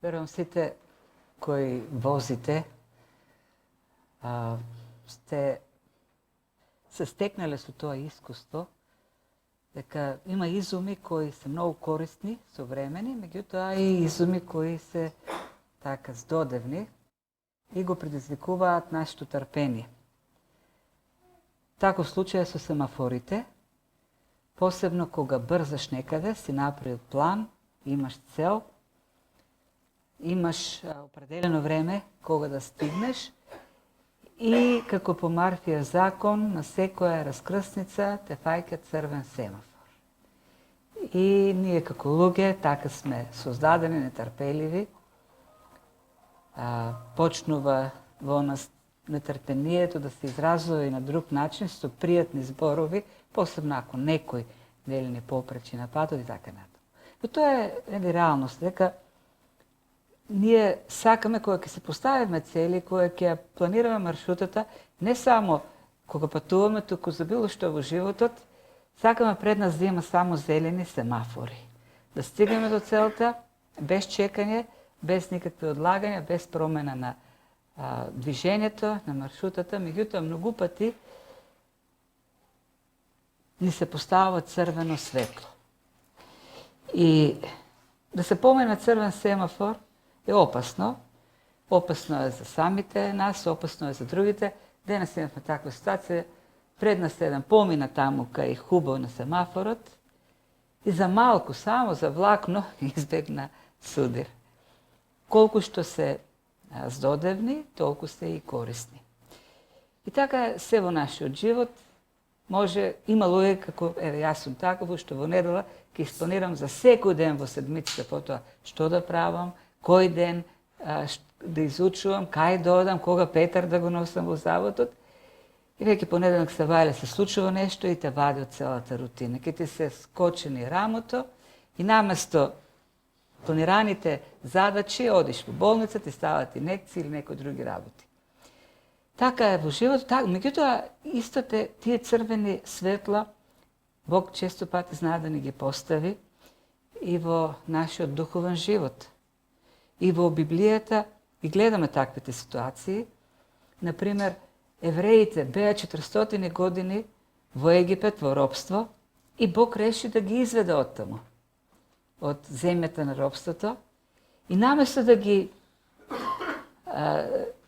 Верувам сите кои возите сте се стекнале со тоа искуство, дека има изуми кои се многу корисни, современи, меѓутоа и изуми кои се така здодевни и го предизвикуваат нашето трпение. Таков случај со семафорите, посебно кога брзаш некаде, си направил план, имаш цел, имаш определено време кога да стигнеш и како по Марфијев закон на секоја раскрсница те фаќа црвен семафор. И ние како луѓе така сме создадени, нетрпеливи. Почнува во нас нетрпението да се изразува и на друг начин, со пријатни зборови, посебно ако некој нели не попречи на патот и така натаму. Но тоа е една реалност, дека ние сакаме кога ќе се поставиме цели, кога ќе планираме маршрутата, не само кога патуваме, туку за било што во животот, сакаме пред нас да има само зелени семафори. Да стигнеме до целта без чекање, без никакви одлагања, без промена на движењето, на маршрутата. Меѓутоа, многу пати ни се поставува црвено светло. И да се помине црвен семафор е опасно. Опасно е за самите нас, опасно е за другите. Денес имавме таква ситуација, пред нас еден помина таму кај хубаво на семафорот и за малку, само за влакно, избегна судир. Колку што се здодевни, толку се и корисни. И така е се во нашиот живот. Може, има луѓе како, еве, јас сум таков, што во недела ќе испланирам за секој ден во седмицата потоа што да правам, кој ден да изучувам, кај да одам, кога Петар да го носам во заводот. И веќе понеделник се вајле се случува нешто и те вади од целата рутина. Ке ти се скочени рамото и наместо планираните задачи, одиш во болница, ти стават инекции или некои други работи. Така е во животот, меѓутоа исто тие црвени светла Бог често пати знае да ни ги постави и во нашиот духовен живот. И во Библијата ги гледаме таквите ситуации. Например, евреите беа 400 години во Египет, во робство, и Бог реши да ги изведе од таму, од земјата на робството, и наместо да ги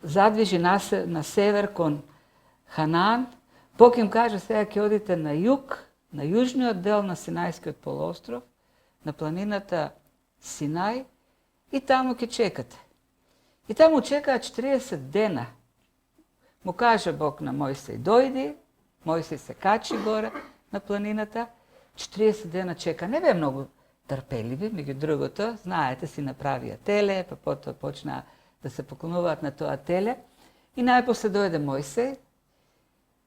задвижи на север кон Ханаан, Бог им каже сега ќе одите на југ, на јужниот дел на Синајскиот полуостров, на планината Синај, и таму ќе чекате. И таму чекаат 40 дена. Му каже Бог на Мојсей, дојди, Мојсей се качи горе на планината, 40 дена чека. Не бе многу трпеливи, меѓу другото, знаете, си направија теле, па потоа почнаа да се поклонуваат на тоа теле. И најпосле дојде Мојсей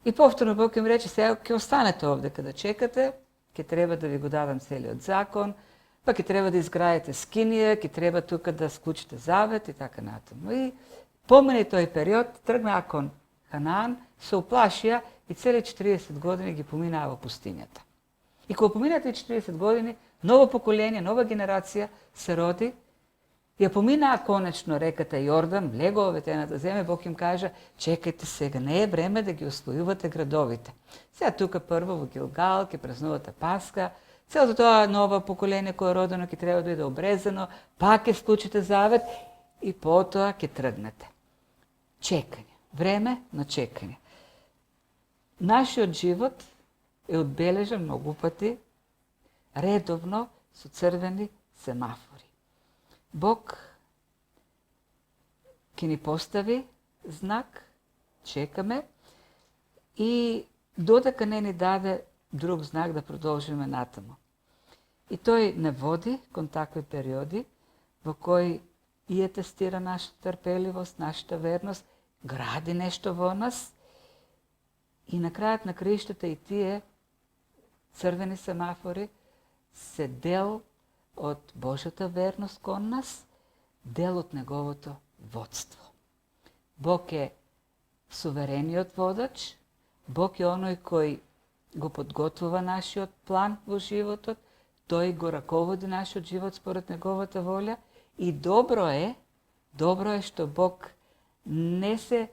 и повторно Бог им рече, сега ќе останете овде када чекате, ќе треба да ви го дадам целиот закон, па ќе треба да изградите скинија, ќе треба тука да склучите завет и така натаму. И помине тој период, тргнаа кон Ханаан, се уплашија и цели 40 години ги поминаа во пустињата. И кога поминаа тие 40 години, ново поколение, нова генерација се роди, ја поминаа конечно реката Јордан, влегува во ветената земја, Бог им кажа, чекајте сега, не е време да ги освојувате градовите. Сега тука прво во Гилгал ќе празнувате Пасха, целото тоа ново поколение кое е родено ќе треба да биде обрезано, пак ќе склучите завет и потоа ќе тргнете. Чекање, време на чекање. Нашиот живот е одбележан многу пати редовно со црвени семафори. Бог ќе ни постави знак, чекаме, и додека не ни даде друг знак да продолжиме натаму. И тој не води кон такви периоди во кои и е тестира нашата трпеливост, нашата верност, гради нешто во нас и на крајот на краиштата и тие црвени семафори се дел од Божјата верност кон нас, дел од Неговото водство. Бог е суверениот водач, Бог е оној кој го подготвува нашиот план во животот, тој го раководи нашиот живот според Неговата волја И добро е што Бог не се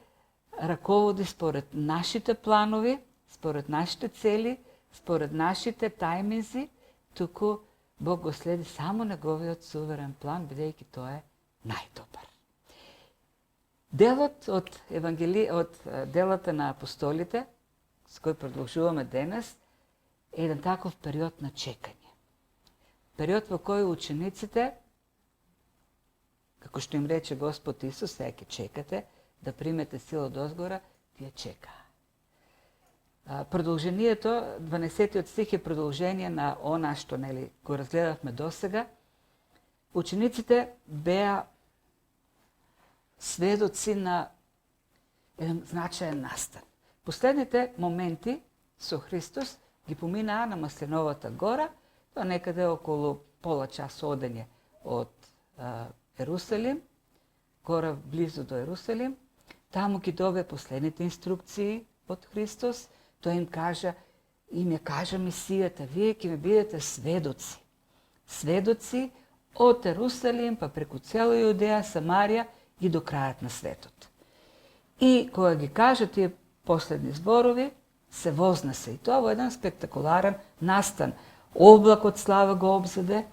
раководи според нашите планови, според нашите цели, според нашите тајминзи, туку Бог го следи само неговиот суверен план, бидејќи тој е најдобар. Делот од делата на апостолите, с кој продолжуваме денес, е еден таков период на чекање. Период во кој учениците, како што им рече Господ Исус, сега ќе чекате да примете сила од озгора, тие чекаа. Продолжението, 12 стих е продолжение на она што го разгледавме досега. Учениците беа сведоци на еден значаен настан. Последните моменти со Христос ги поминаа на Масленовата гора, тоа некаде околу пола час одење од Ерусалим, гора близу до Ерусалим. Таму ги добие последните инструкции од Христос. Тој им кажа мисијата, вие ќе ми бидете сведоци. Сведоци од Ерусалим, па преку цела Јудеја, Самарија и до крајот на светот. И кога ги кажа тие последни зборови, се вознесе. И тоа во еден спектакуларен настан. Облак од слава го обзаде,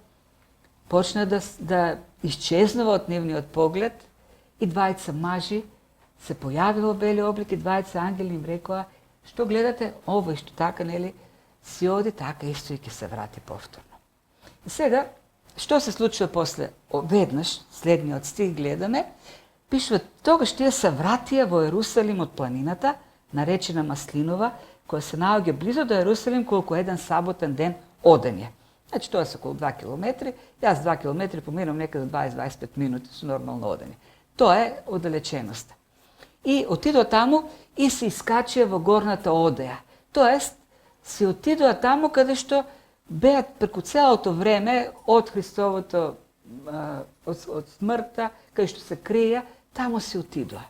почна да исчезнува од нивниот поглед и двајца мажи се појави во бели облик и двајца ангели им рекоа: што гледате, овој што така, си оди, така исто и ќе се врати повторно. И сега, што се случува после? Веднаш, следниот стих гледаме, пишува: тогаш тие се вратија во Ерусалим од планината, наречена Маслинова, која се наоѓа близо до Ерусалим колку еден саботен ден одење. Значи, тоа се околу 2 километри, јас 2 километри поминам некаде 20-25 минути со нормално одење. Тоа е оддалеченоста. И отидоа таму и се искачија во горната Одеја. Тоест, се отидоа таму каде што беа преку целото време од Христовото, од смртта, каде што се крија, таму се отидоа.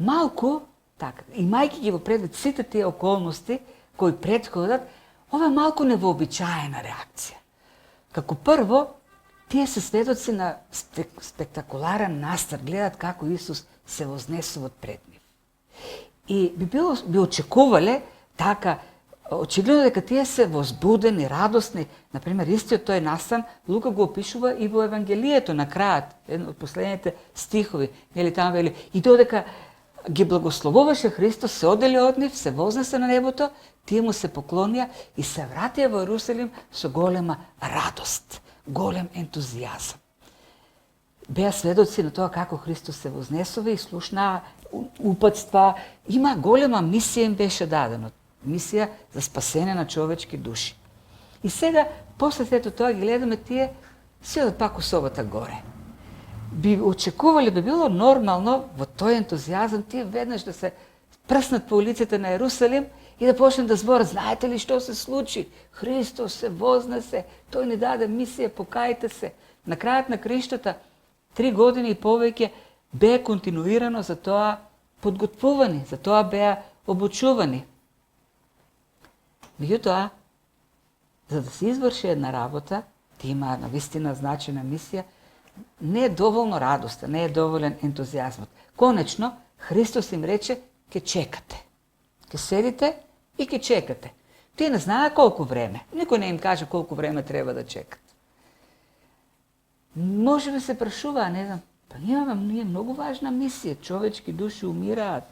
Малку, така, имајќи ги во предвид сите тие околности кои претходат, ова е малку невообичаена реакција. Како прво, тие се сведоци на спектакуларен настан, гледат како Исус се вознесува пред нив. И би очекувале така, очигледно дека тие се возбудени, радосни. Например, истиот тој настан Лука го опишува и во Евангелието на крајот, еден од последните стихови, таму вели: и додека ги благословуваше Христос, се одели од нив, се вознесе на небото, тие му се поклонија и се вратија во Ерусалим со голема радост, голем ентузијазам. Беа сведоци на тоа како Христос се вознесува и слушнаа упатства. Има голема мисија им беше дадена. Мисија за спасење на човечки души. И сега, после сето тоа, ги гледаме тие, се одат пак у собата горе. Би очекували, би било нормално во тој ентузијазам тие веднаш да се прснат по улиците на Ерусалим и да почнат да зборат: знаете ли што се случи? Христос се вознесе, тој ни даде мисија, покајте се. На крајот на криштата, 3 години и повеќе беа континуирано за тоа подготвувани, за тоа беа обучувани. Меѓутоа, за да се изврши една работа, ти има навистина значена мисија, не е доволно радоста, не е доволен ентузијазмот. Конечно, Христос им рече: ке чекате. Ке седите и ке чекате. Тие не знаат колку време. Никој не им каже колку време треба да чекат. Може би се прашуваа, не знам, па ние многу важна мисија, човечки души умираат.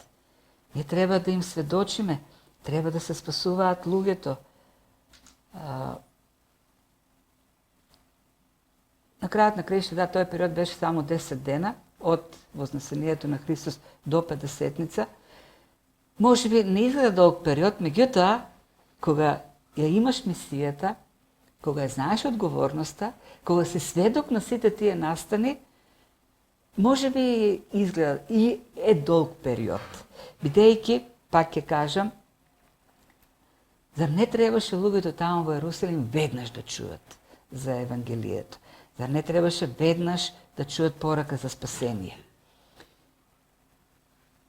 Ние треба да им сведочиме, треба да се спасуваат луѓето. На крајот на краишта, тој период беше само 10 дена од вознесението на Христос до Педесетница. Може би не изгледа долг период, меѓутоа, кога ја имаш мисијата, кога ја знаеш одговорноста, кога си сведок на сите тие настани, може би изгледа и е долг период. Бидејќи, пак ќе кажам, зар не требаше луѓето таму во Ерусалим веднаш да чуат за Евангелието? Зар не требаше веднаш да чуат порака за спасение?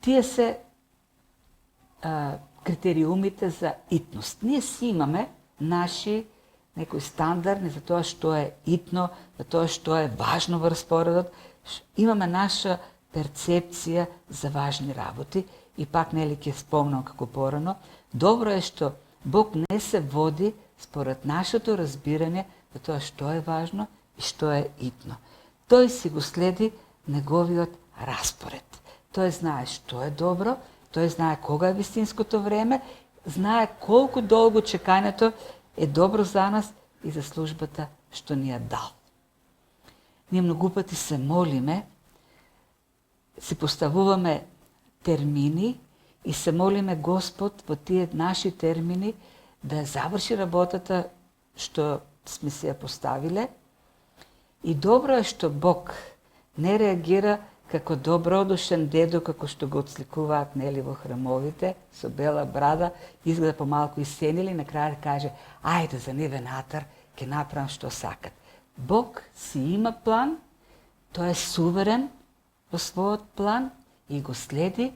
Тие се критериумите за итност. Ние си имаме наши некои стандарди за тоа што е итно, за тоа што е важно во распоредот. Имаме наша перцепција за важни работи и пак нели ќе спомнам како порано, добро е што Бог не се води според нашето разбирање за тоа што е важно и што е итно. Тој си го следи неговиот распоред. Тој знае што е добро, тој знае кога е вистинското време, знае колку долго чекањето е добро за нас и за службата што ни ја дал. Ние многу пати се молиме, си поставуваме термини и се молиме Господ во тие наши термини да заврши работата што сме си ја поставиле. И добро е што Бог не реагира како добродушен дедо, како што го отсликуваат нели во храмовите, со бела брада, изгледа помалку исенили, на крај каже, ајде за ниве натар, ќе направам што сакат. Бог си има план, тој е суверен во својот план и го следи,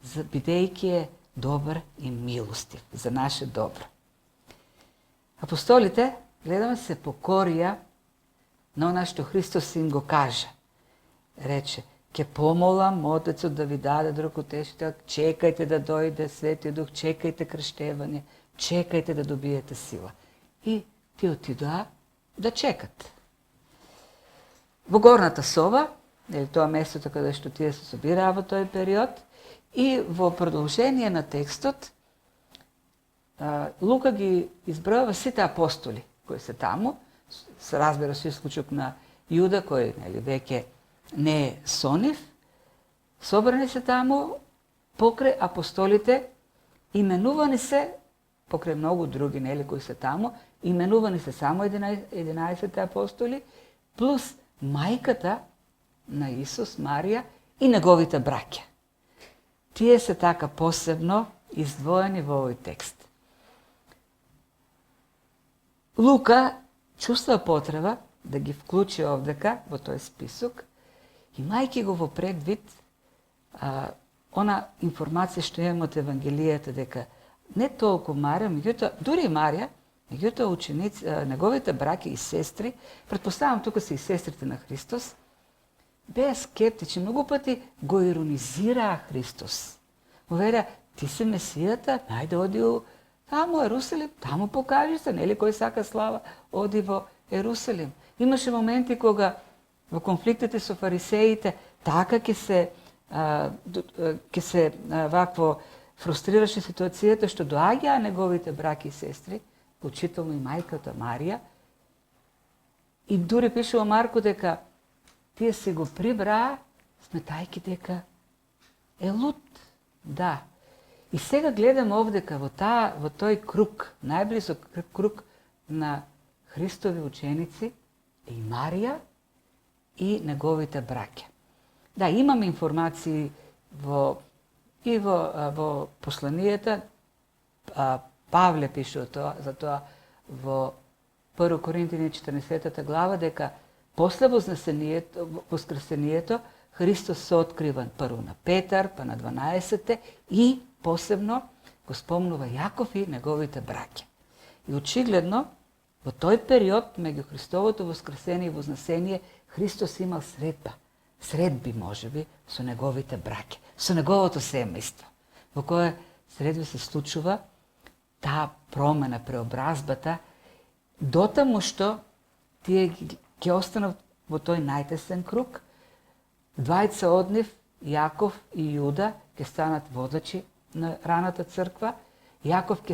бидејќи е добар и милостив за наше добро. Апостолите, гледаме, се покорија на она што Христос им го кажа. Рече, ќе помолам Отецот да ви даде друг утешител, чекајте да дојде Светиот Дух, чекајте крштевање, чекајте да добиете сила. И ти отидоа да чекат. Во горната соба, или тоа местото каде што тие се собираа во тој период, и во продолжение на текстот, Лука ги избројава сите апостоли кои се таму, се разбира со исклучок на Јуда, кој нели веќе не е со нив, собрани се таму покрај апостолите, именувани се покрај многу други нели кои се таму, именувани се само 11 апостоли, плюс мајката на Исус, Марија, и неговите браќа. Тие се така посебно издвоени во овој текст. Лука чувства потреба да ги вклучи овдека во тој список, имајќи го во предвид она информација што имаме од Евангелијата дека не толку Марија, меѓутоа дури и Марија, меѓутоа ученици, неговите браќа и сестри, претпоставам тука се и сестрите на Христос, беа скептични, многу пати го иронизираа Христос. Уверија, ти си Месијата, најде оди у таму Ерусалим, таму покажи се, нели кој сака слава, оди во Ерусалим. Имаше моменти кога во конфликтите со фарисеите така ќе се вакво фрустрираше ситуацијата што доаѓаа неговите браќа и сестри, вклучително и мајката Марија, и дури пише во Марко дека тие се го прибраа, сметајќи дека е луд. Да. И сега гледам овдека во тој круг, најблизок круг на Христови ученици, и Марија и неговите браќа. Да, имаме информации во посланијата, Павле пише за тоа во 1 Коринтини 14 глава, дека после воскресението Христос се открива прво на Петар, па на 12 и посебно го спомнува Јаков и неговите браќа. И очигледно, во тој период, меѓу Христовото воскресение и вознесение, Христос имал средби можеби, со неговите браќа, со неговото семејство, во кое средби се случува таа промена, преобразбата, дотаму што тие ќе останат во тој најтесен круг, двајца од нив, Јаков и Јуда, ќе станат водачи на раната црква. Јаков ќе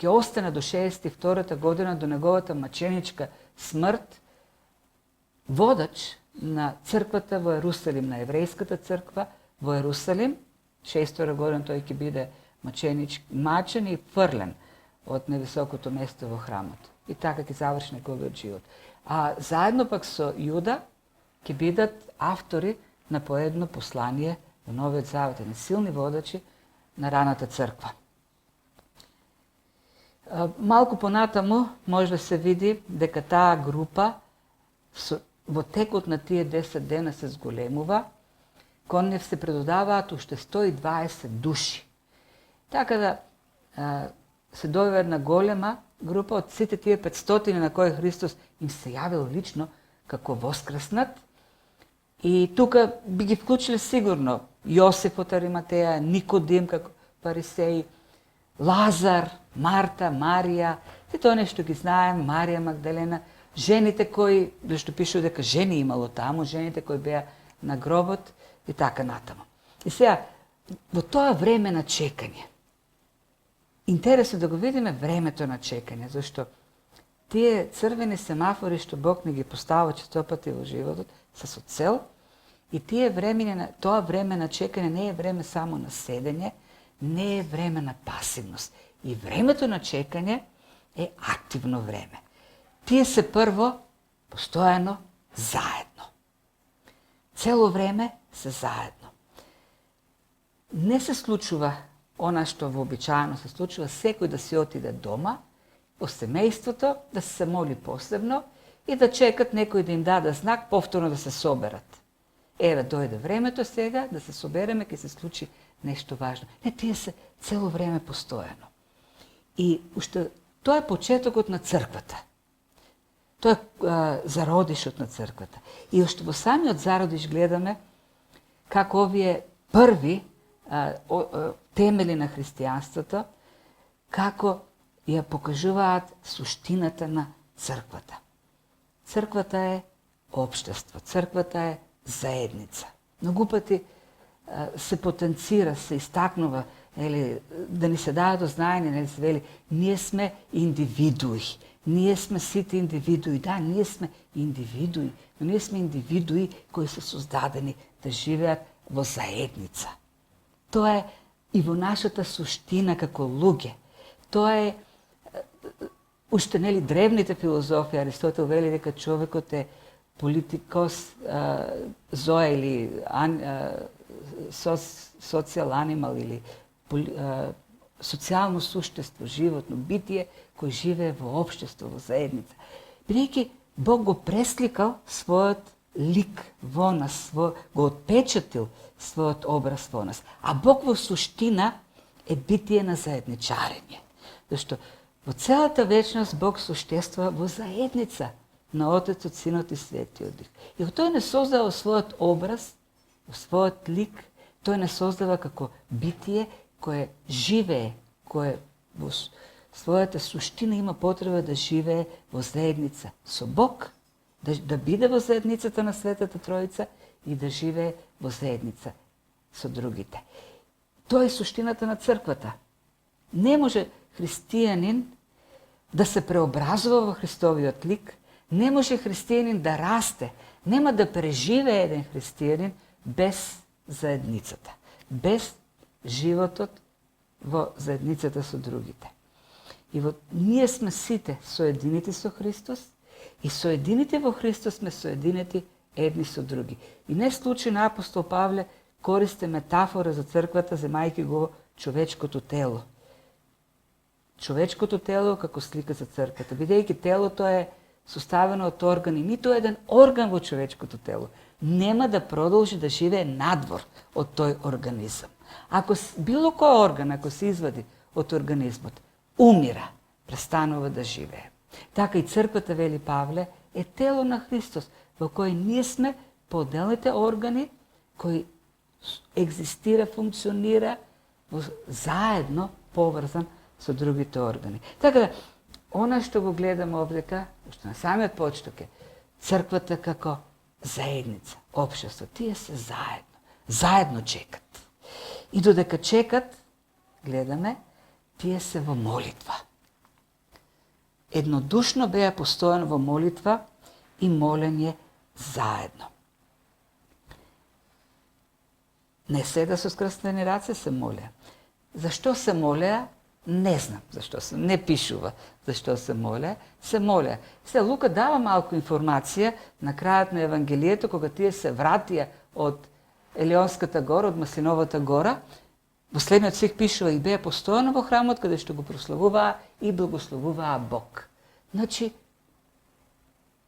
остане до 62-та година, до неговата маченичка смрт, водач на црквата во Ерусалим, на еврејската црква во Ерусалим. 62 година тој ќе биде мачен и фрлен од невисокото место во храмот. И така ќе заврши неговиот живот. А заедно пак со Јуда ќе бидат автори на по едно послание во Новиот Завет, на силни водачи на раната црква. Малку понатаму може да се види дека таа група во текот на тие 10 дена се зголемува, кон нив се предодаваат уште 120 души. Така да се дојава една голема група од сите тие 500 на кои Христос им се јавил лично како воскреснат. И тука би ги вклучили сигурно Јосиф од Ариматеја, Никодим како фарисеи, Лазар, Марта, Марија, сите оние што ги знаем, Марија Магдалена, жените кои, зашто пише дека жени имало таму, жените кои беа на гробот и така натаму. И сега, во тоа време на чекање, интересно да го видиме времето на чекање, зашто тие црвени семафори што Бог не ги поставува честопати во животот, се со цел, и тоа време на чекање не е време само на седење, не е време на пасивност. И времето на чекање е активно време. Тие се прво, постојано, заедно. Цело време се заедно. Не се случува она што вообичаено се случува, секој да си отиде дома, во семејството, да се моли посебно и да чекат некој да им даде знак, повторно да се соберат. Еве, дојде времето сега да се собереме, ќе се случи нешто важно. Не, тие се цело време постојано. И уште тоа е почетокот на црквата. Тоа е зародишот на црквата. И уште во самиот зародиш гледаме како овие први темели на христијанството, како ја покажуваат суштината на црквата. Црквата е општество, црквата е заедница. Многу пати се потенцира, се истакнува, да ни се даде до знаење, да се вели, ние сме индивидуи. Ние сме сите индивидуи. Да, ние сме индивидуи, но ние сме индивидуи кои се создадени да живеат во заедница. Тоа е и во нашата суштина како луѓе. Тоа е, уште нели древните филозофи, Аристотел вели дека човекот е политикос зоа или социјал анимал или социјално суштество, животно битие кој живее во општество, во заедница. Бидејќи Бог го пресликал својот лик во нас, го отпечатил својот образ во нас. А Бог во суштина е битие на заедничарење. Зашто во целата вечност Бог суштествува во заедница на Отецот, Синот и Светиот Дух. И тој не создава својот образ, својот лик, тој не создава како битие кое живее, кое во својата суштина има потреба да живее во заедница со Бог, да биде во заедницата на Светата Троица и да живее во заедница со другите. Тоа е суштината на црквата. Не може христијанин да се преобразува во Христовиот лик, не може христијанин да расте, нема да преживее еден христијанин без заедницата, без животот во заедницата со другите. И ние сме сите соединети со Христос и соединети во Христос сме соединети едни со други. И не случајно апостол Павле користи метафора за црквата, земајќи го човечкото тело. Човечкото тело како слика за црквата, бидејќи телото е составено од органи, ниту еден орган во човечкото тело нема да продолжи да живее надвор од тој организам. Ако било кој орган, ако се извади од организмот, умира, престанува да живее. Така и црквата, вели Павле, е тело на Христос, во кој ние сме поделните органи кои екзистира, функционира заедно поврзан со другите органи. Така да, она што го гледаме овдека, што на самиот почеток е црквата како заедница, општество, тие се заедно чекат. И додека чекат, гледаме, тие се во молитва. Еднодушно беа постојано во молитва и молење заедно. Не седа со скрстени раце се молеа. Зашто се молеа? Не знам зашто се, не пишува зашто се молеа. Се молеа. Сега Лука дава малку информација на крајот на Евангелието, кога тие се вратија од Елеонската гора, од Маслиновата гора. Последниот стих пишува и беа постојано во храмот, каде што го прославуваа и благословуваа Бог. Значи,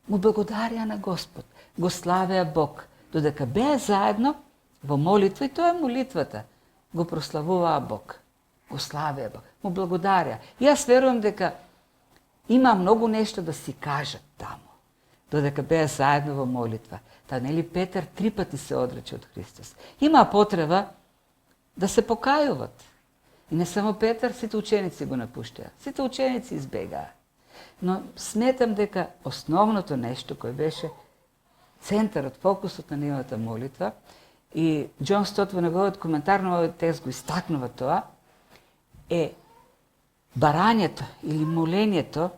му благодарија на Господ, го славеа Бог, додека беа заедно во молитва, и тоа е молитвата, го прославуваа Бог. го славя Бог, му благодаря. И јас верувам дека има многу нешто да си кажат таму, додека беа заедно во молитва. Та нели Петар 3 пати се одрече од Христос. Има потреба да се покајуват. И не само Петар, сите ученици го напуштаа. Сите ученици избегаа. Но сметам дека основното нешто кој беше центарот, фокусот на нивната молитва, и Џон Стот во неговиот коментар на овој текст го истакнува тоа, е барањето или молењето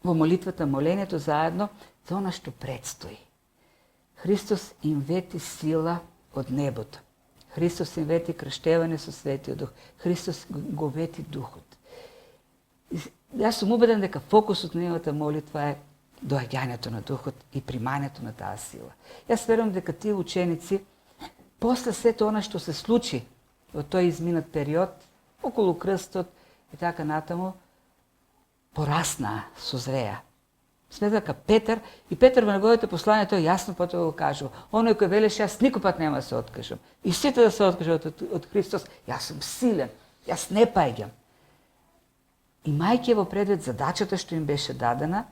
во молитвата, молењето заедно за она што предстои. Христос им вети сила од небото. Христос им вети крштевање со Светиот Дух. Христос го вети Духот. Јас сум убеден дека фокусот на нивната молитва е доаѓањето на Духот и примањето на таа сила. Јас верувам дека тие ученици, после сето она што се случи во тој изминат период, околу крстот и така натаму, пораснаа, созреа. Сметам дека Петар во неговите послања тој јасно потоа го кажува. Оној кој велеше јас никогаш нема да се откажам. И сите да се откажат од Христос, јас сум силен, јас не паѓам. Имајќи во предвид задачата што им беше дадена,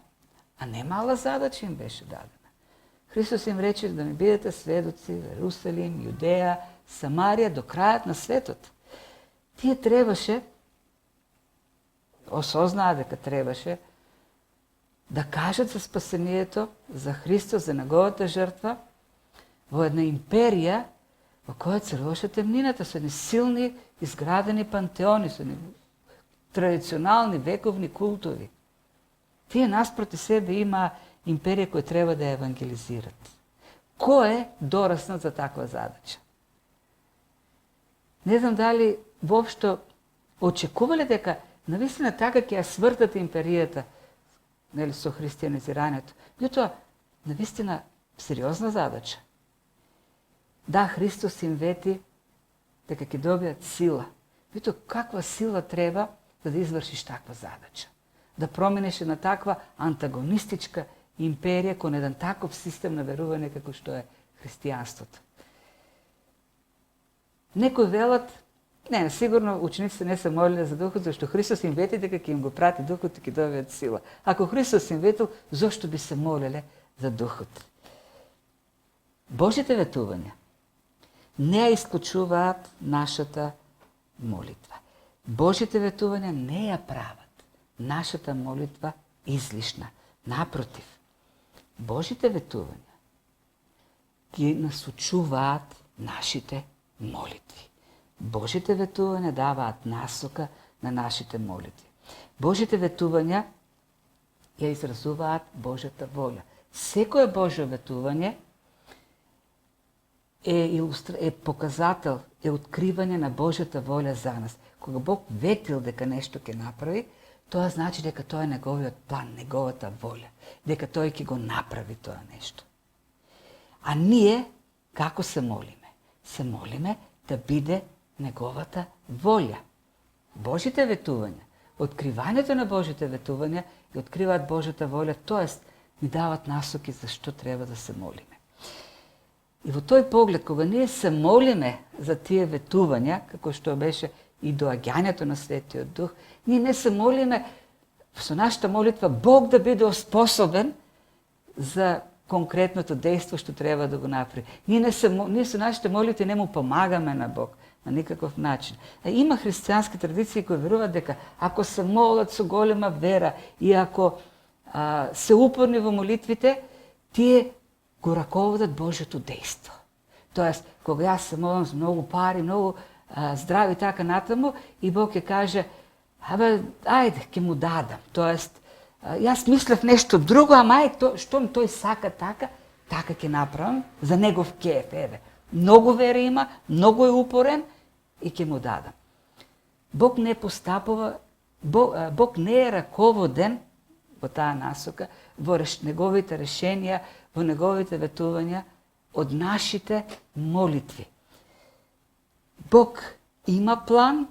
а не мала задача им беше дадена. Христос им рече да ми бидете сведоци во Ерусалим, Јудеја, Самарија до крајот на светот. Тие требаше, осознаа дека требаше, да кажат за спасението, за Христос, за неговата жртва, во една империја во која царуваше темнината, со едни силни, изградени пантеони, со едни традиционални, вековни култови. Тие наспроти себе има империја која треба да ја евангелизират. Кој е дораснат за таква задача? Не знам дали воопшто очекувале дека навистина така ќе ја свртат империјата, нели, со христијанизирањето. Меѓутоа, навистина сериозна задача. Да, Христос им вети дека ќе добијат сила. Меѓутоа, каква сила треба за да извршиш таква задача? Да променеш на таква антагонистичка империја кон еден таков систем на верување како што е христијанството. Некои велат, не, сигурно учениците не се молиле за Духот, зашто Христос им вети дека ќе им го прати Духот и ќе добијат сила. Ако Христос им ветил, зошто би се молеле за Духот? Божите ветувања не ја исклучуваат нашата молитва. Божите ветувања не ја прават нашата молитва излишна. Напротив, Божите ветувања ги насочуваат нашите молитви. Божите ветувања даваат насока на нашите молитви. Божите ветувања ја изразуваат Божјата воља. Секое Божјо ветување е показател, е откривање на Божјата воља за нас. Кога Бог ветил дека нешто ќе направи, тоа значи дека тоа е неговиот план, неговата воља, дека тој ќе го направи тоа нешто. А ние како се молиме? Се молиме да биде неговата воља. Божите ветувања, откривањето на Божите ветувања и откриваат Божјата воља, тоест ни дават насоки за што треба да се молиме. И во тој поглед, кога ние се молиме за тие ветувања, како што беше и доаѓањето на Светиот Дух, ние не се молиме со нашата молитва Бог да биде способен за конкретното дејство што треба да го направи. Ние со нашите молитви не му помагаме на Бог на никаков начин. Има христијански традиции кои веруваат дека ако се молат со голема вера и ако се упорни во молитвите, тие го раководат Божјото дејство. Тоест, кога јас се молам за многу пари, многу здрави така натаму, и Бог ќе каже, ајде, ќе му дадам. Тоест, јас мислев нешто друго, ама штом тој сака така, така ќе направам за негов кеф, еве. Многу вера има, многу е упорен и ќе му дадам. Бог не постапува, Бог не е раководен во таа насока, во неговите решенија, во неговите ветувања од нашите молитви. Бог има план,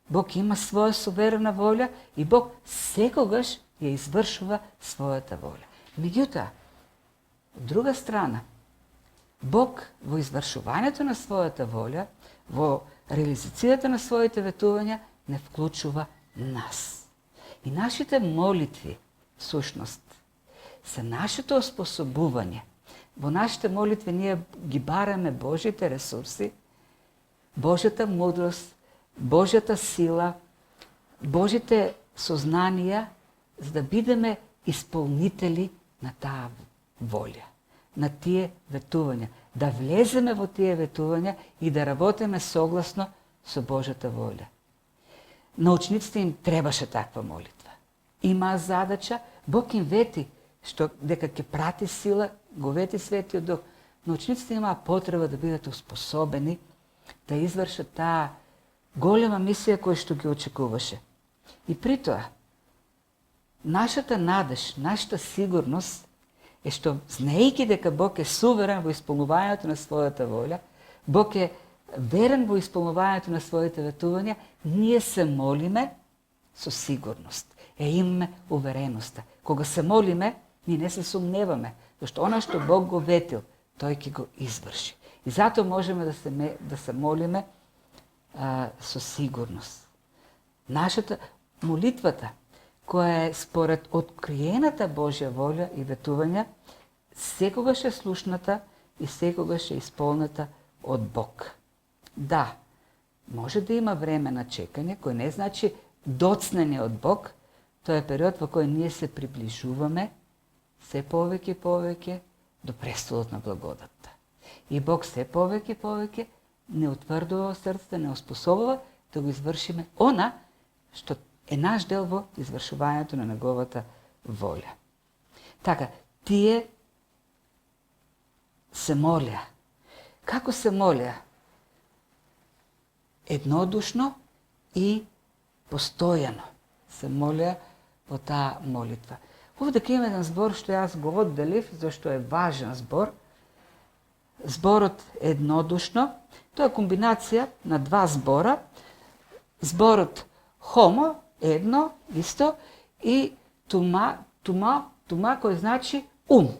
Бог има своја суверена воља и Бог секогаш ја извршува својата воља. Меѓутоа, од друга страна, Бог во извршувањето на својата волја, во реализацијата на своите ветувања, не вклучува нас. И нашите молитви, сушност, се нашето оспособување. Во нашите молитви ние ги бараме Божите ресурси, Божјата мудрост, Божјата сила, Божите сознанија, за да бидеме исполнители на таа волја, на тие ветувања, да влеземе во тие ветувања и да работиме согласно со Божјата волја. На учениците им требаше таква молитва. Има задача, Бог им вети дека ќе прати сила, го вети Светиот Дух, но учениците имаа потреба да бидат успособени да извршат таа голема мисија која што ги очекуваше. И при тоа, нашата надеж, нашата сигурност е што, знаејќи дека Бог е суверен во исполнувањето на својата волја, Бог е верен во исполнувањето на своите ветувања, ние се молиме со сигурност. Имаме увереноста. Кога се молиме, ние не се сумневаме, зашто она што Бог го ветил, тој ќе го изврши. И затоа можеме да се молиме со сигурност. Нашата молитвата, која е според откриената Божја волја и ветувања, секогаш е слушната и секогаш е исполната од Бог. Да, може да има време на чекање, кој не значи доцнење од Бог, тоа е период во кој ние се приближуваме се повеќе и повеќе до престолот на благодатта. И Бог се повеќе и повеќе не утврдува срцето, не оспособува да го извршиме она што е наш дел во извршувањето на неговата волја. Така, тие се молеа. Како се молеа? Еднодушно и постојано се молеа во таа молитва. Овде има еден збор што јас го одделив, зашто е важен збор. Зборот еднодушно, тоа е комбинација на два збора. Зборот хомо, едно, исто, и тума кој значи ум.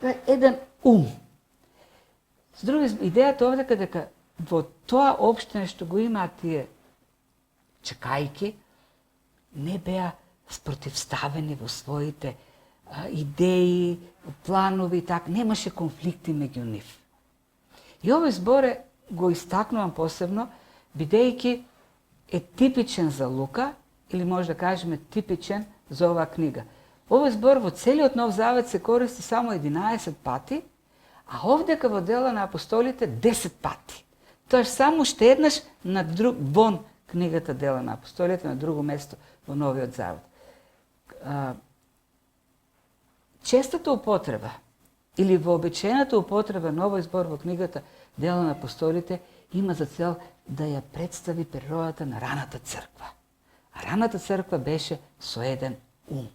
Тоа е еден ум. С други, идејата овде е дека во тоа општење што го имаат тие чекајки, не беа спротивставени во своите идеи, планови и така, немаше конфликти меѓу нив. И овој збор го истакнувам посебно, бидејќи е типичен за Лука, или може да кажеме типичен за оваа книга. Овој збор во целиот Нов Завет се користи само 11 пати, а овдека во Дела на апостолите 10 пати. Тоа е само уште еднаш вон книгата Дела на апостолите, на друго место во Новиот Завет. Честата употреба или вообичаената употреба на овој збор во книгата Дела на апостолите има за цел да ја представи природата на раната црква. А раната црква беше со еден ум.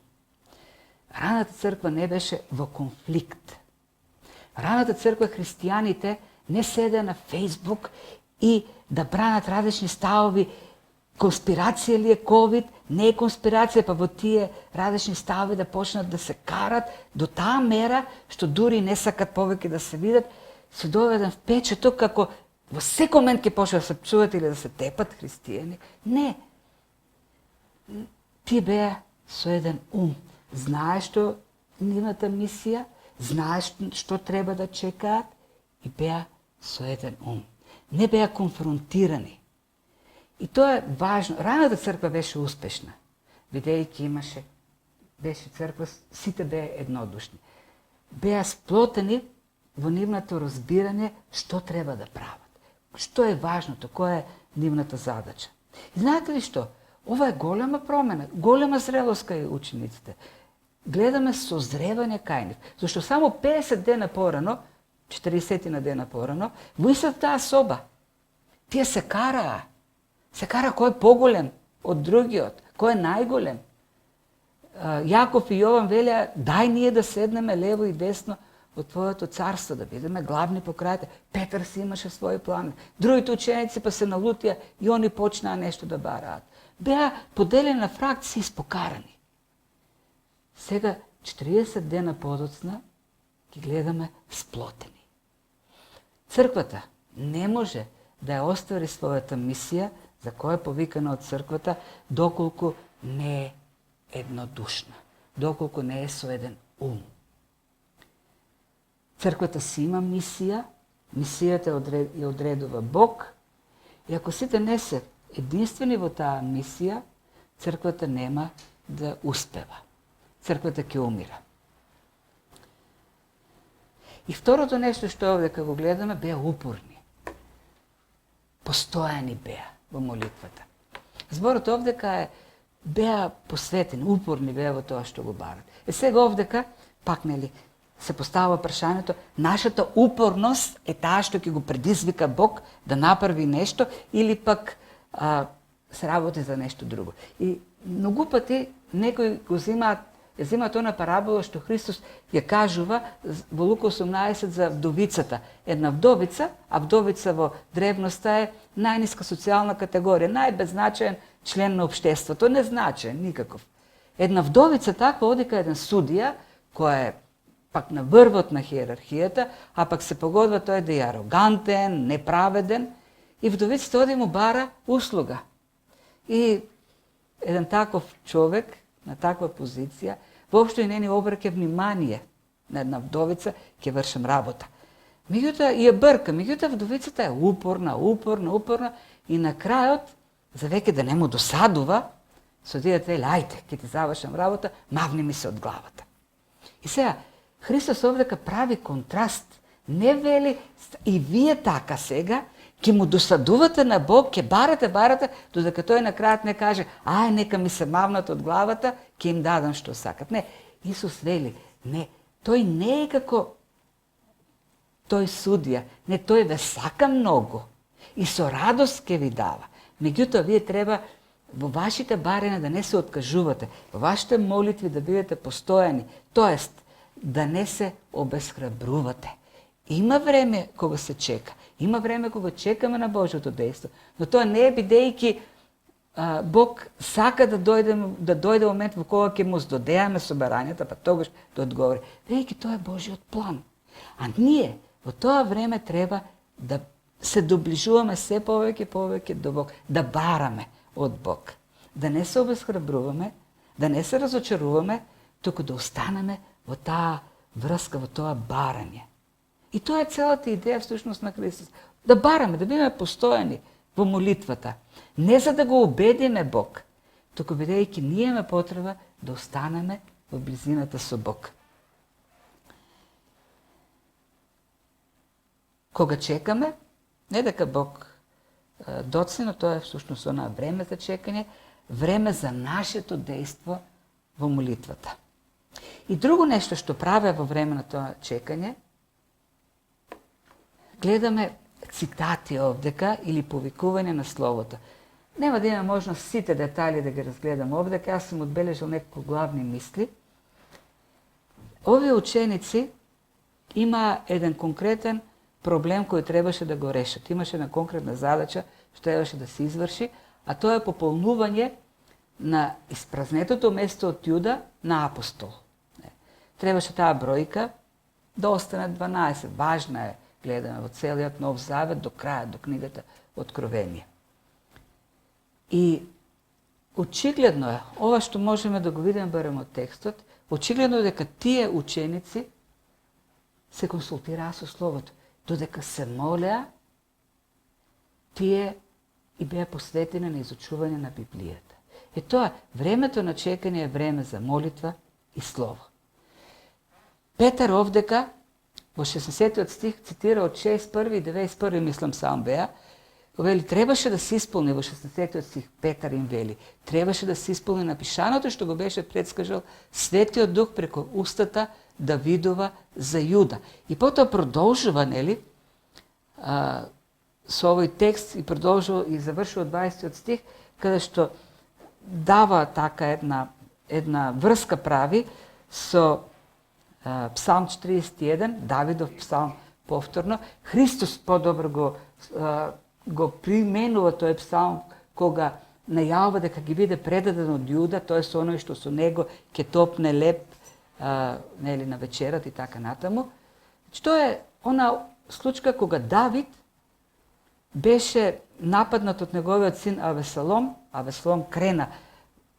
Раната црква не беше во конфликт. Раната црква, христијаните не седеа на Фейсбук и да бранат различни ставови. Конспирација ли е ковид, не е конспирација, па во тие различни ставови да почнат да се карат до таа мера што дури не сакат повеќе да се видат, се доведен впечаток како во секој момент ќе почнат да се псуват или да се тепат христијани. Не. Тие беа со еден ум. Знаеш што нивната мисија, знаеш што треба да чекаат и беа со еден ум. Не беа конфронтирани. И тоа е важно. Раната црква беше успешна, бидејќи беше црква, сите беа еднодушни. Беа сплотени во нивното разбирање што треба да прават. Што е важното, која е нивната задача. И знаете ли што? Ова е голема промена, голема зрелост кај учениците. Гледаме созревање кај нив. Зашто само 50 дена порано, 40 на дена порано, во истата таа соба, тие се караа. Се кара кој е поголем од другиот, кој е најголем. Јаков и Јован велеа, дај ние да седнеме лево и десно во твоето царство, да бидеме главни по крајте. Петар си имаше своји планови. Другите ученици па се налутија и они почнаа нешто да бараат. Беа поделени на фракции и спокарани. Сега, 40 дена подоцна, ги гледаме сплотени. Црквата не може да ја оствари својата мисија за која е повикана од црквата доколку не е еднодушна, доколку не е со еден ум. Црквата си има мисија, мисијата ја одредува Бог, и ако сите не се единствени во таа мисија, црквата нема да успева. Црквата ќе умира. И второто нешто што овде како гледаме, беа упорни. Постојани беа во молитвата. Зборот овдека е беа посветени, упорни беа во тоа што го барат. Сега овдека, пак нели, се поставува прашањето, нашата упорност е таа што ќе го предизвика Бог да направи нешто или пак се работи за нешто друго. И многу пати некои го земаат она парабола што Христос ја кажува во Лука 18 за вдовицата. Една вдовица, а вдовица во древноста е најниска социјална категорија, најбеззначаен член на општеството, незначаен никаков. Една вдовица таква оди кај еден судија која е пак на врвот на хиерархијата, а пак се погодва тој да е арогантен, неправеден, и вдовицата оди му бара услуга. И еден таков човек на таква позиција воопшто и не ни обраќа внимание на една вдовица, ќе вршам работа. Меѓутоа ја брка, меѓутоа вдовицата е упорна и на крајот, за веќе да не му досадува, судијата вели, ајде, ќе ти завршам работа, мавни ми се од главата. И сега, Христос овдека прави контраст. Не вели, и вие така сега, ќе му досадувате на Бог, ќе барате, додека тој на крајот не каже, ај, нека ми се мавнат од главата, ќе им дадам што сакат. Не, Исус вели, не, тој не е како тој судија, не, тој ве сака многу и со радост ќе ви дава. Меѓутоа, вие треба во вашите барења да не се откажувате, во вашите молитви да бидете постојани, тоест да не се обесхрабрувате. Има време кога се чека, има време кога чекаме на Божјото дејство, но тоа не е бидејќи Бог сака да дојде момент во кога ќе му здодеаме собирањата, па тогаш да одговори. Бидејќи тоа е Божјиот план. А ние во тоа време треба да се доближуваме се повеќе до Бог, да бараме од Бог. Да не се обесхрабруваме, да не се разочаруваме, туку да останеме во таа врска, во тоа барање. И тоа е целата идеја всушност на Христос. Да бараме, да бидеме постојани во молитвата. Не за да го убедиме Бог, туку бидејќи ние имаме потреба да останеме во близината со Бог. Кога чекаме, не дека Бог доцне, но тоа е всушност онаа време за чекање, време за нашето дејство во молитвата. И друго нешто што правя во време на тоа чекање, гледаме цитати овдека или повикување на Словото. Нема да има можност сите детали да ги разгледам овдека, јас сум одбележал неколку главни мисли. Овие ученици има еден конкретен проблем кој требаше да го решат. Имаше една конкретна задача што требаше да се изврши, а тоа е пополнување на испразнетото место од Јуда на апостол. Требаше таа бројка да остане 12. Важна е, гледаме во целиот Нов Завет до крајот, до книгата Откровение. И очигледно е, ова што можеме да го видиме барем од текстот, очигледно е дека тие ученици се консултираа со Словото. Додека се молеа, тие и беа посветени на изучување на Библијата. Е тоа, времето на чекање е време за молитва и Слово. Петар овдека, во 60 стих, цитира од 61 и 91, мислам сам беа, вели, требаше да се исполни во 60 стих, Петар им вели, требаше да се исполни напишаното што го беше предскажал Светиот Дух преку устата Давидова за Јуда. И потоа продолжува, нели, со овој текст и продолжува и завршува 20 стих, каде што дава така една врска прави со Псалм 41, Давидов псалм повторно. Христос подобро го применува тој псалм кога најавува дека ги биде предаден од Јуда, тоа е оној што со него ќе топне леп нели на вечерат и така натаму. Што е она случка кога Давид беше нападнат од неговиот син Авесалом. Авесалом крена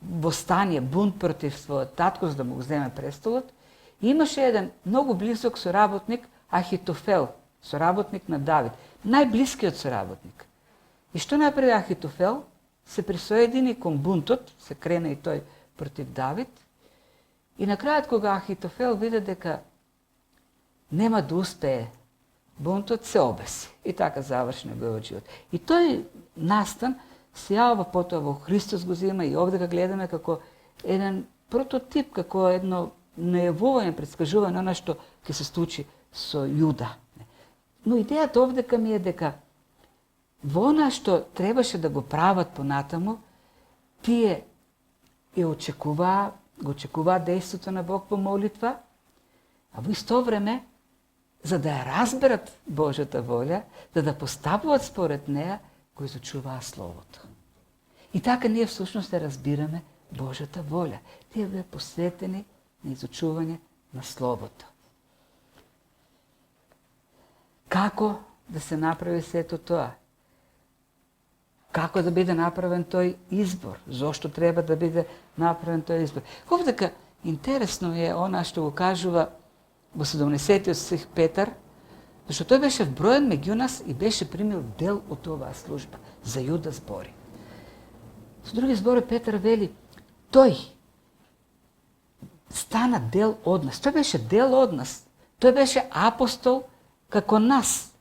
востание, бунт против својот татко за да му го земе престолот. И имаше еден многу близок соработник, Ахитофел, соработник на Давид, најблискиот соработник. И што направи Ахитофел? Се присоедини кон бунтот, се крена и тој против Давид. И на крајот кога Ахитофел виде дека нема да успее бунтот, се обеси. И така заврши неговиот живот. И тој настан се јавува потоа во Христос го зема и овде го гледаме како еден прототип, како едно најавување, предскажување на што ќе се случи со Јуда. Но идејата овдека ми е дека во она што требаше да го прават понатаму, тие го очекуваа дејството на Бог во молитва, а во исто време, за да ја разберат Божјата волја, за да постапуваат според неа, го изучуваа Словото. И така ние всушност да разбираме Божјата волја. Тие беа посветени на изучување на Словото. Како да се направи сето тоа? Како да биде направен тој избор? Зошто треба да биде направен тој избор? Овдека интересно е она што го кажува во 70-тиот стих Петар, зашто тој беше вброен меѓу нас и беше примил дел од оваа служба. За Јуда збори. Со други збори Петар вели, тој стана дел од нас. Тој беше дел од нас. Тој беше апостол како нас.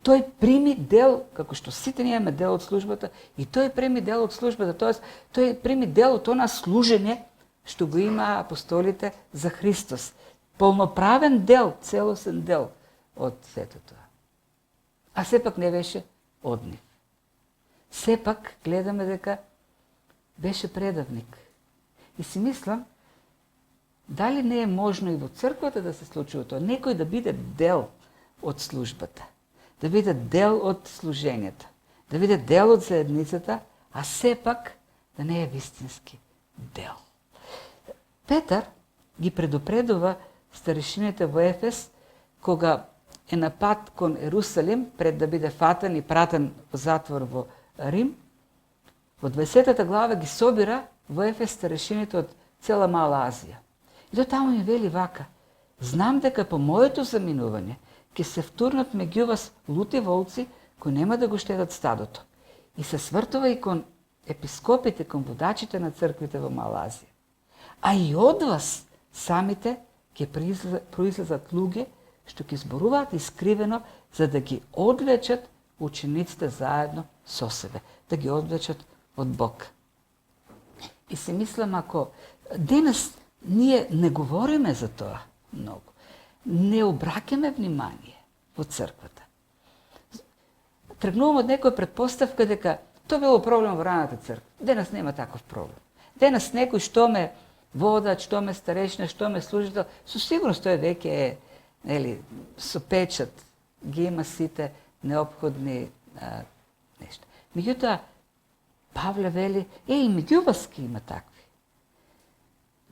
Тој прими дел, како што сите ние имаме дел од службата, и тој прими дел од службата, тоест тој прими дел од она служење што го има апостолите за Христос. Полноправен дел, целосен дел од сето тоа. А сепак не беше од нив. Сепак гледаме дека беше предавник. И си мислам, дали не е можно и во црквата да се случува тоа, некој да биде дел од службата, да биде дел од служењето, да биде дел од заедницата, а сепак да не е вистински дел. Петар ги предупредува старешините во Ефес, кога е на пат кон Ерусалим, пред да биде фатен и пратен во затвор во Рим, во 20 глава ги собира во Ефес старешините од цела Мала Азија. И до таму ми вели вака, знам дека по моето заминување ќе се втурнат меѓу вас лути волци кои нема да го штедат стадото. И се свртува и кон епископите, кон водачите на црквите во Мала Азија. А и од вас самите ќе произлезат луѓе што ќе зборуваат искривено за да ги одвлечат учениците заедно со себе, да ги одвлечат од Бог. И си мислам, ако денес ние не говориме за тоа многу, не обраќаме внимание во црквата. Тргнувам од некоја предпоставка дека тоа било проблем во раната црква. Денес нема таков проблем. Денес некој што ме водач, што ме старешина, што ме служител, со сигурност тој веќе е со печат, ги има сите неопходни нешта. Меѓутоа, Павле вели, и меѓу вас ки има такви.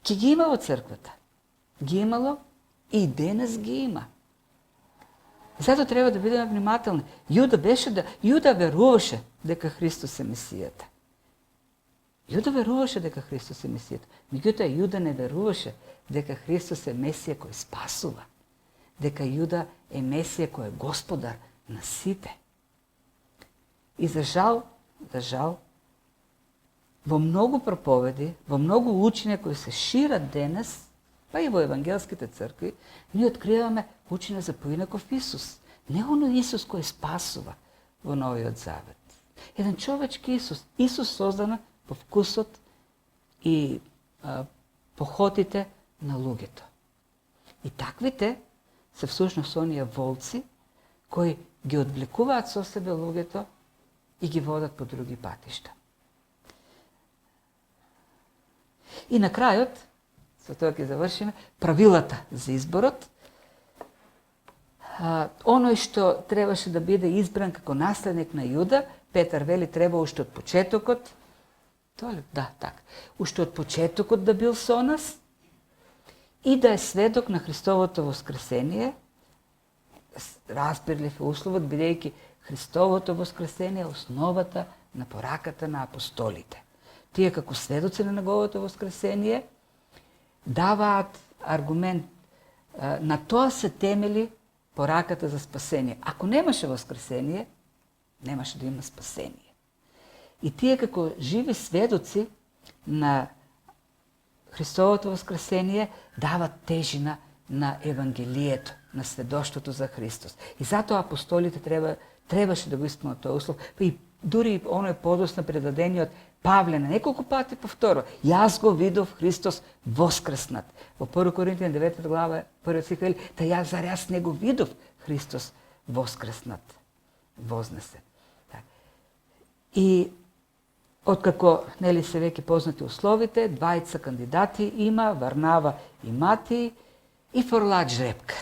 Ки ги има во црквата. Ги имало и денес ги има. Зато треба да бидеме внимателни. Јуда веруваше дека Христос е Месијата. Јуда веруваше дека Христос е Месијата. Меѓутоа, Јуда не веруваше дека Христос е Месија кој спасува. Дека Јуда е Месија кој е Господар на сите. И за жал, во многу проповеди, во многу учења кои се шират денес, па и во евангелските цркви, ние откриваме учење за поинаков Исус. Не оној Исус кој спасува во Новиот Завет. Еден човечки Исус. Исус создан по вкусот и похотите на луѓето. И таквите се всушност оние волци кои ги одвлекуваат со себе луѓето и ги водат по други патишта. И на крајот, со тоа ќе завршиме, правилата за изборот. Оној што требаше да биде избран како наследник на Јуда, Петар вели треба уште од почетокот, уште од почетокот да бил со нас и да е сведок на Христовото воскресение, разбирлив условот, бидејќи Христовото воскресение е основата на пораката на апостолите. Тие како сведоци на неговото воскресение даваат аргумент, на тоа се темели пораката за спасение. Ако немаше воскресение, немаше да има спасение. И тие како живи сведоци на Христовото воскресение дават тежина на Евангелието, на сведоштвото за Христос. И затоа апостолите требаше да го исполнат тој услов. И дури оној подоцна предадениот Павле на неколку пати повторува: јас го видов Христос воскреснат. Во 1 Коринтијани 9 глава, 1 стих вели: та јас не го видов Христос воскреснат, вознесен. И откако нели се веќе познати условите, двајца кандидати има, Варнава и Матиј, и фрлаат жребка.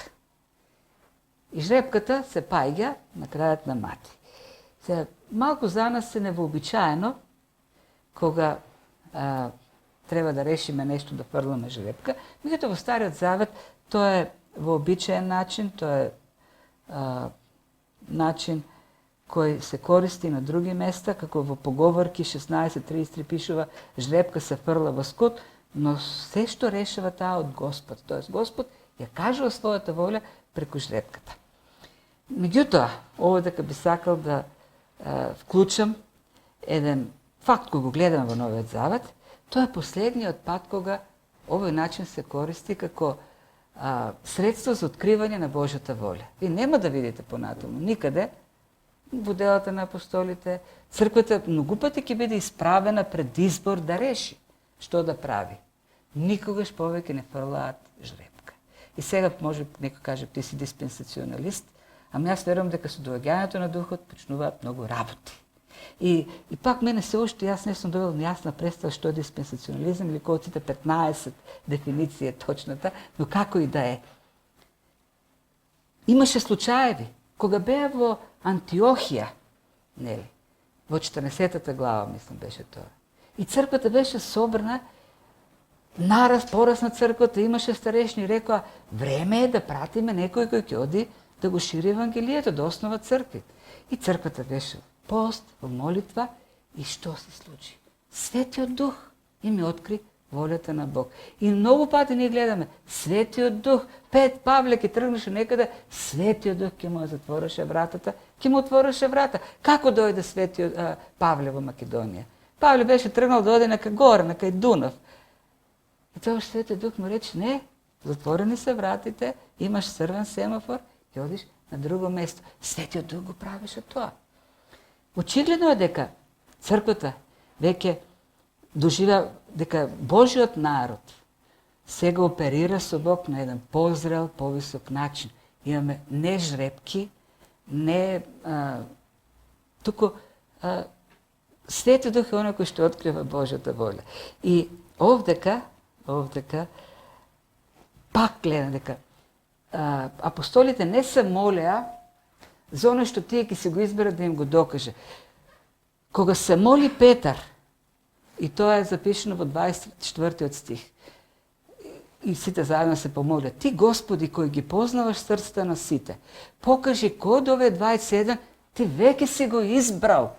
И жребката се паѓа на крајот на Матиј. Сега, малку за нас е невообичаено, кога треба да решиме нешто да фрламе жребка, меѓутоа во Стариот Завет тоа е вообичаен начин, тоа е начин кој се користи на други места, како во Поговорки 16:33 пишува: жребка се фрла во скут, но се што решава таа од Господ. Тоест Господ ја кажува својата волја преку жребката. Меѓутоа, овде би сакал да вклучам еден факт кој го гледаме во Новиот Завет. Тоа е последниот пат кога овој начин се користи како средство за откривање на Божјата волја. И нема да видите понатаму никаде во делата на апостолите. Црквата многу пати ќе биде исправена пред избор да реши што да прави. Никогаш повеќе не фрлаат жребка. И сега може некој каже: ти си диспенсационалист, ама јас верувам дека со доаѓањето на Духот почнуваат многу работи. И пак мене се уште, јас не сум добил јасна представа што е диспенсационализам или колците 15 дефиниција точната, но како и да е. Имаше случаеви кога беа во Антиохија, нели, во 14-та глава, мислам, беше тоа. И црквата беше собрана, порасна црквата, имаше старешни, рекоа: време е да пратиме некој кој ќе оди да го шири Евангелието, да основа цркви. И црквата беше пост, во молитва, и што се случи? Светиот Дух им ја откри волјата на Бог. И многу пати ние гледаме: Светиот Дух, Павле ќе тргнеше некаде, Светиот Дух ќе му затвореше вратата, ќе му отвореше врата. Како дојде Светиот Павле во Македонија? Павле беше тргнал да оди нека горе, нека Дунав. И тоа Светиот Дух му рече: не, затворени се вратите, имаш црвен семафор, ќе одиш на друго место. Светиот Дух го правеше тоа. Очигледно е дека црквата веќе доживеа дека Божиот народ сега оперира со Бог на еден позрел, повисок начин. Имаме не жребки, не туку Светиот Дух е оној кој што открива Божјата волја. И овдека пак гледам дека апостолите не се молеа за оно што тие ќе се го изберат да им го докаже. Кога се моли Петар, и тоа е запишено во 24 стих, и сите заедно се помолят: ти, Господи, кој ги познаваш срцата на сите, покажи кој од овие 21 ти веќе си го избрал.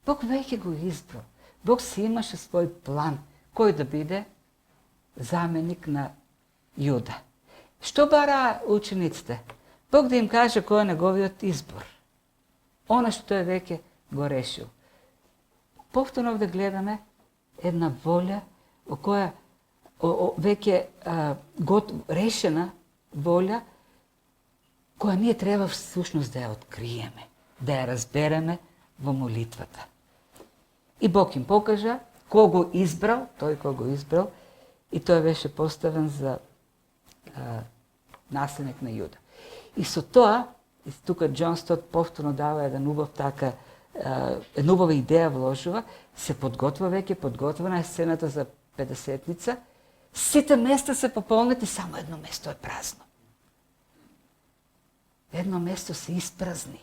Бог веќе го избрал. Бог си имаше свој план, кој да биде заменик на Јуда. Што бара учениците? Бог да им каже кој е неговиот избор. Она што тој веќе го решил. Повторно да гледаме една волја о која веќе решена волја, која ние треба всушност да ја откриеме, да ја разбереме во молитвата. И Бог им покажа кој го избрал, тој кој го избрал, и тој беше поставен за наследник на Јуда. И со тоа, и тука Џон Стот повторно дава една убава идеја вложува, се подготвена е сцената за 50-ница, сите места се пополнети, само едно место е празно. Едно место се испразни.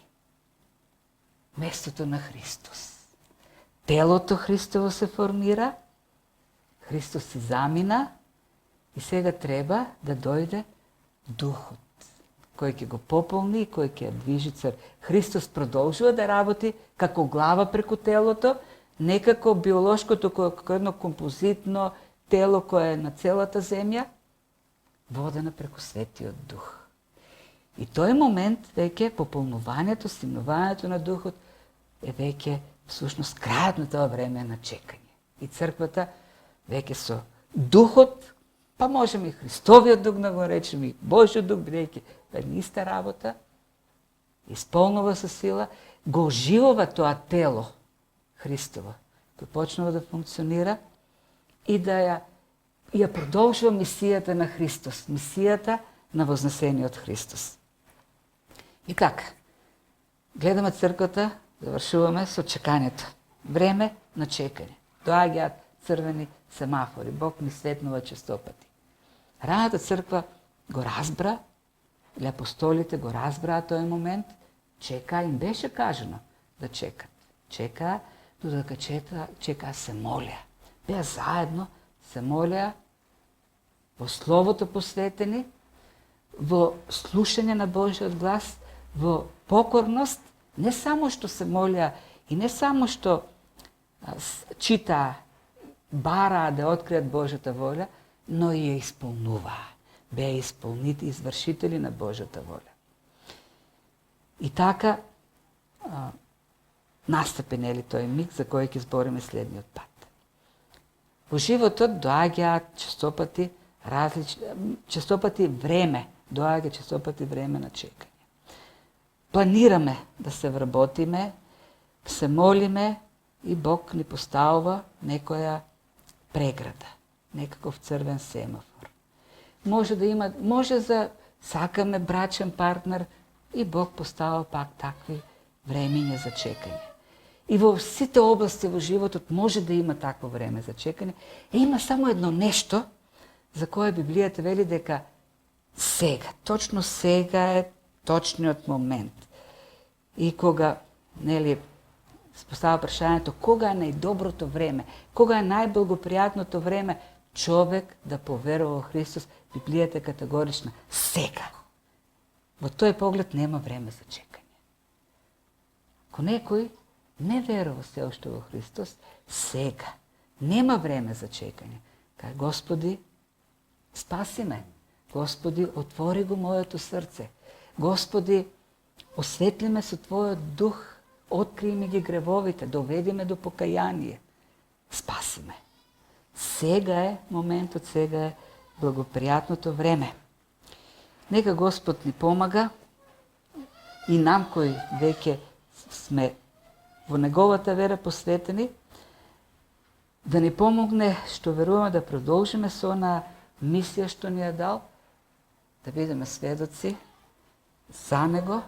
Местото на Христос. Телото Христово се формира, Христос се замина и сега треба да дојде Духот. кој ќе го пополни, кој ќе движи црква. Христос продолжува да работи како глава преку телото, не како биолошкото, како едно композитно тело кое е на целата земја, водена преку Светиот Дух. И тој момент, веќе пополнувањето, стимнувањето на Духот, е веќе всушност крајот на тоа време на чекање. И црквата веќе со Духот, па можеме и Христовиот Дух да го речеме, и Божиот Дух, бидејќи една иста работа, исполнува со сила, го оживува тоа тело Христово, кој почнува да функционира и да ја продолжува мисијата на Христос, мисијата на вознесениот Христос. И така, гледаме црквата, завршуваме со чекањето. Време на чекање. Доаѓаат црвени семафори. Бог ни светнува честопати. Раната црква го разбра, или апостолите го разбраа тој момент, чека, им беше кажано да чекат. Чека, додека чека се молеа. Беа заедно, се молеа во Словото посветени, во слушање на Божиот глас, во покорност, не само што се молеа и не само што читаа, бараа да откријат Божјата воља, но и ја исполнуваа. Беа исполнити, извршители на Божјата воља. И така настапи нели тој миг за кој ќе збориме следниот пат. Во животот доаѓаат честопати време, доаѓа честопати време на чекање. Планираме да се вработиме, се молиме и Бог ни поставува некоја преграда, некаков црвен семафор. Може за сакаме брачен партнер и Бог поставува пак такви времиња за чекање. И во сите области во животот може да има такво време за чекање. Има само едно нешто за кое Библијата вели дека сега, точно сега е точниот момент. И кога, нели, поставя прашањето кога е најдоброто време, кога е најблагопријатното време човек да поверува во Христос, Библијата е категорична. Сега. Во тој поглед нема време за чекање. Ако некој не верува се уште во Христос, сега. Нема време за чекање. Кај Господи, спаси ме. Господи, отвори го моето срце. Господи, осветли ме со Твојот дух, откри ми ги гревовите, доведи ме до покаяние. Спаси ме. Сега е моментот, сега е благопријатното време. Нека Господ ни помага и нам кои веќе сме во неговата вера посветени, да ни помогне што веруваме да продолжиме со она мисија што ни ја дал, да бидеме сведоци за него,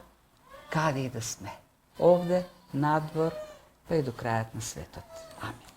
каде и да сме. Овде, надвор, па и до крајот на светот. Амин.